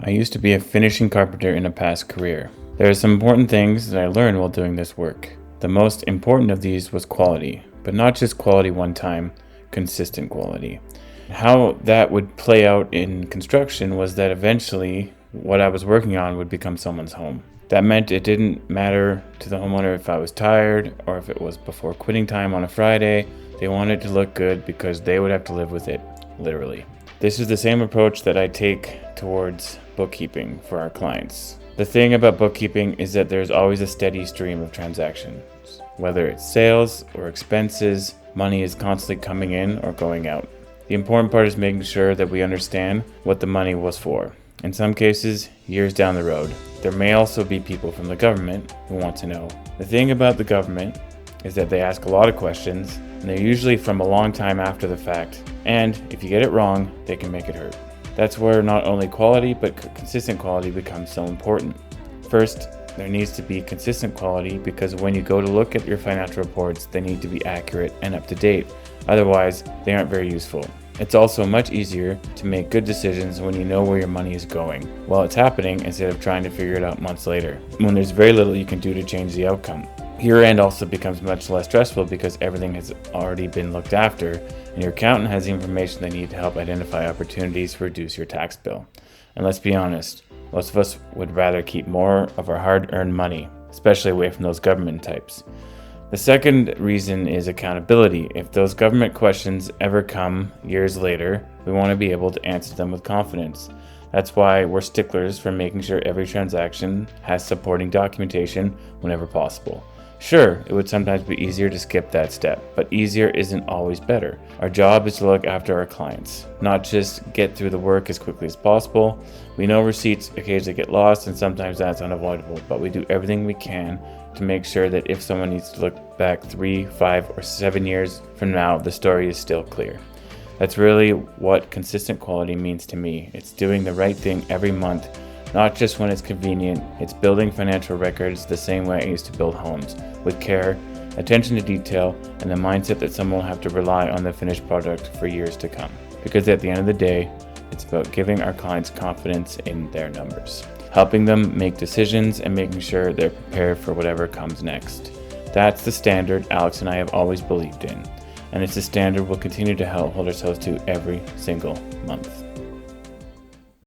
I used to be a finishing carpenter in a past career. There are some important things that I learned while doing this work. The most important of these was quality, but not just quality one time, consistent quality. How that would play out in construction was that eventually what I was working on would become someone's home. That meant it didn't matter to the homeowner if I was tired or if it was before quitting time on a Friday. They wanted it to look good because they would have to live with it, literally. This is the same approach that I take towards bookkeeping for our clients. The thing about bookkeeping is that there's always a steady stream of transactions. Whether it's sales or expenses, money is constantly coming in or going out. The important part is making sure that we understand what the money was for. In some cases, years down the road. There may also be people from the government who want to know. The thing about the government is that they ask a lot of questions, and they're usually from a long time after the fact. And if you get it wrong, they can make it hurt. That's where not only quality, but consistent quality becomes so important. First, there needs to be consistent quality because when you go to look at your financial reports, they need to be accurate and up to date. Otherwise, they aren't very useful. It's also much easier to make good decisions when you know where your money is going while it's happening instead of trying to figure it out months later, when there's very little you can do to change the outcome. Your end also becomes much less stressful because everything has already been looked after and your accountant has the information they need to help identify opportunities to reduce your tax bill. And let's be honest, most of us would rather keep more of our hard-earned money, especially away from those government types. The second reason is accountability. If those government questions ever come years later, we want to be able to answer them with confidence. That's why we're sticklers for making sure every transaction has supporting documentation whenever possible. Sure, it would sometimes be easier to skip that step, but easier isn't always better. Our job is to look after our clients, not just get through the work as quickly as possible. We know receipts occasionally get lost and sometimes that's unavoidable, but we do everything we can to make sure that if someone needs to look back 3, 5, or 7 years from now, the story is still clear. That's really what consistent quality means to me. It's doing the right thing every month, not just when it's convenient. It's building financial records the same way I used to build homes, with care, attention to detail, and the mindset that someone will have to rely on the finished product for years to come. Because at the end of the day, it's about giving our clients confidence in their numbers, helping them make decisions and making sure they're prepared for whatever comes next. That's the standard Alex and I have always believed in, and it's a standard we'll continue to hold ourselves to every single month.